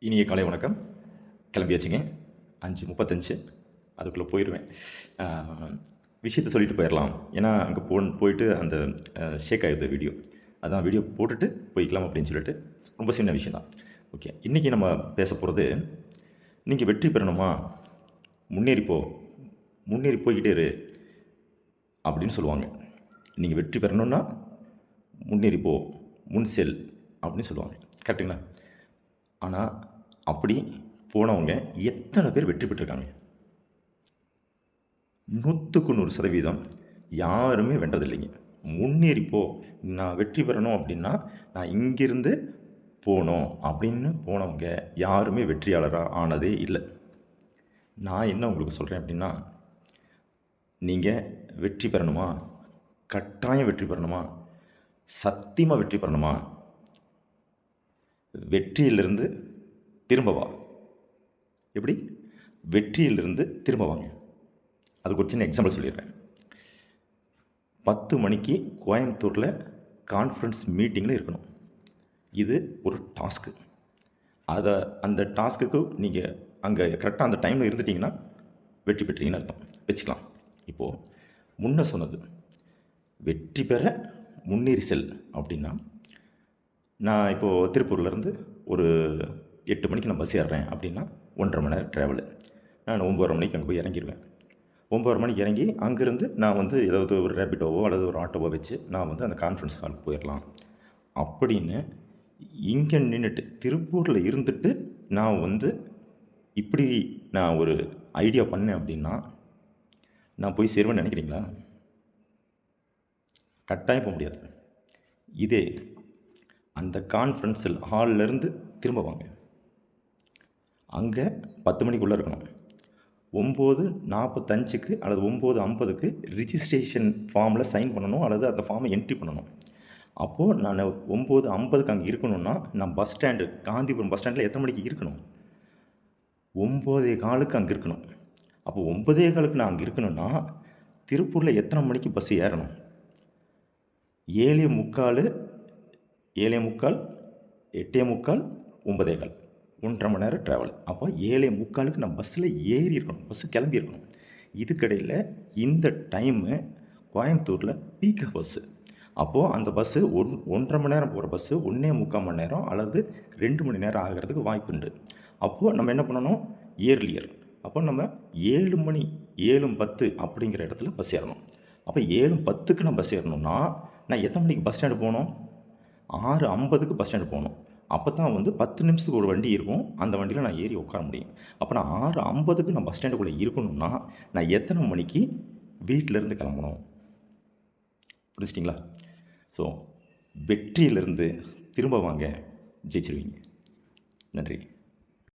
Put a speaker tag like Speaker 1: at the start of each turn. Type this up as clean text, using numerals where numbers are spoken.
Speaker 1: இனிய காலை வணக்கம். கிளம்பியாச்சுங்க. 5:35 அதுக்குள்ளே போயிடுவேன். விஷயத்த சொல்லிட்டு போயிடலாம். ஏன்னா அங்கே போயிட்டு அந்த ஷேக் ஆகிடுது வீடியோ. அதான் வீடியோ போட்டுட்டு போய்க்கலாம் அப்படின்னு சொல்லிட்டு ரொம்ப சின்ன விஷயம் தான். ஓகே, இன்றைக்கி நம்ம பேச போகிறது, நீங்கள் வெற்றி பெறணுமா, முன்னேறி போய்கிட்டே இரு அப்படின்னு சொல்லுவாங்க. நீங்கள் வெற்றி பெறணுன்னா முன்னேறி போ, முன் செல் அப்படின்னு சொல்லுவாங்க. கரெக்டுங்களா? ஆனால் அப்படி போனவங்க எத்தனை பேர் வெற்றி பெற்றிருக்காங்க? 100% யாருமே வென்றதில்லைங்க. முன்னேறிப்போ, நான் வெற்றி பெறணும் அப்படின்னா நான் இங்கிருந்து போகணும் அப்படின்னு போனவங்க யாருமே வெற்றியாளராக ஆனதே இல்லை. நான் என்ன உங்களுக்கு சொல்கிறேன் அப்படின்னா, நீங்கள் வெற்றி பெறணுமா, கட்டாயம் வெற்றி பெறணுமா, சத்தியமாக வெற்றி பெறணுமா, வெற்றியிலிருந்து திரும்ப வா. எப்படி? வெற்றியிலிருந்து திரும்ப வாங்க. அதுக்கு ஒரு சின்ன எக்ஸாம்பிள் சொல்லிடுறேன். 10 மணிக்கு கோயம்புத்தூரில் கான்ஃபரன்ஸ் மீட்டிங்கில் இருக்கணும். இது ஒரு டாஸ்க்கு. அந்த டாஸ்க்குக்கு நீங்கள் அங்கே கரெக்டாக அந்த டைமில் இருந்துட்டிங்கன்னா வெற்றி பெற்றீங்கன்னு அர்த்தம் வச்சுக்கலாம். இப்போது முன்ன சொன்னது வெற்றி பெற முன்னேறி செல் அப்படின்னா, நான் இப்போது திருப்பூர்லேருந்து ஒரு 8 மணிக்கு நான் பஸ் ஏறுறேன் அப்படின்னா 1.5 மணி நேரம் ட்ராவலு. நான் 9:30 மணிக்கு அங்கே போய் இறங்கிடுவேன். 9:30 மணிக்கு இறங்கி அங்கேருந்து நான் வந்து ஏதாவது ஒரு ரேபிட்டோவோ அல்லது ஒரு ஆட்டோவோ வச்சு நான் வந்து அந்த கான்ஃபரன்ஸ் ஹாலுக்கு போயிடலாம் அப்படின்னு இங்கே நின்றுட்டு திருப்பூரில் இருந்துட்டு நான் வந்து இப்படி நான் ஒரு ஐடியா பண்ணேன் அப்படின்னா நான் போய் சேருவேன்னு நினைக்கிறீங்களா? கட்டாயம் போக முடியாது. இதே அந்த கான்ஃபரன்ஸில் ஹாலிலேருந்து திரும்ப வாங்க. அங்கே 10 மணிக்குள்ளே இருக்கணும். 9:45க்கு அல்லது 9:50க்கு ரிஜிஸ்ட்ரேஷன் ஃபார்மில் சைன் பண்ணணும் அல்லது அந்த ஃபார்மை என்ட்ரி பண்ணணும். அப்போது நான் 9:50க்கு அங்கே இருக்கணும்னா நான் பஸ் ஸ்டாண்டு காந்திபுரம் பஸ் ஸ்டாண்டில் எத்தனை மணிக்கு இருக்கணும்? 9:15க்கு அங்கே இருக்கணும். அப்போ 9:15க்கு நான் அங்கே இருக்கணும்னா திருப்பூரில் எத்தனை மணிக்கு பஸ் ஏறணும்? 7:45, 7:45, 8:45, 9:15, 1.5 மணி நேரம் ட்ராவல். அப்போ 7:45க்கு நான் பஸ்ஸில் ஏறி இருக்கணும், பஸ்ஸு கிளம்பி இருக்கணும். இதுக்கடையில் இந்த டைமு கோயம்புத்தூரில் பீக் பஸ்ஸு. அப்போது அந்த பஸ்ஸு 1.5 மணி நேரம் போகிற பஸ்ஸு 1.25 மணி நேரம் அல்லது 2 மணி நேரம் ஆகிறதுக்கு வாய்ப்பு உண்டு. அப்போது நம்ம என்ன பண்ணணும்? ஏர்லியர். அப்போ நம்ம 7 மணி 7:10 அப்படிங்கிற இடத்துல பஸ் ஏறணும். அப்போ 7:10க்கு நான் பஸ் ஏறணும்னா நான் எத்தனை மணிக்கு பஸ் ஸ்டாண்டு போகணும்? 6:50க்கு பஸ் ஸ்டாண்டு போகணும். அப்போ தான் வந்து 10 நிமிஷத்துக்கு ஒரு வண்டி இருக்கும், அந்த வண்டியில் நான் ஏறி உட்கார முடியும். அப்போ நான் 6:50க்கு நான் பஸ் ஸ்டாண்டுக்குள்ளே இருக்கணும்னா நான் எத்தனை மணிக்கு வீட்டிலேருந்து கிளம்பணும்? புரிஞ்சிட்டிங்களா? ஸோ வெற்றியிலிருந்து திரும்ப வாங்க, ஜெயிச்சிருவீங்க. நன்றி.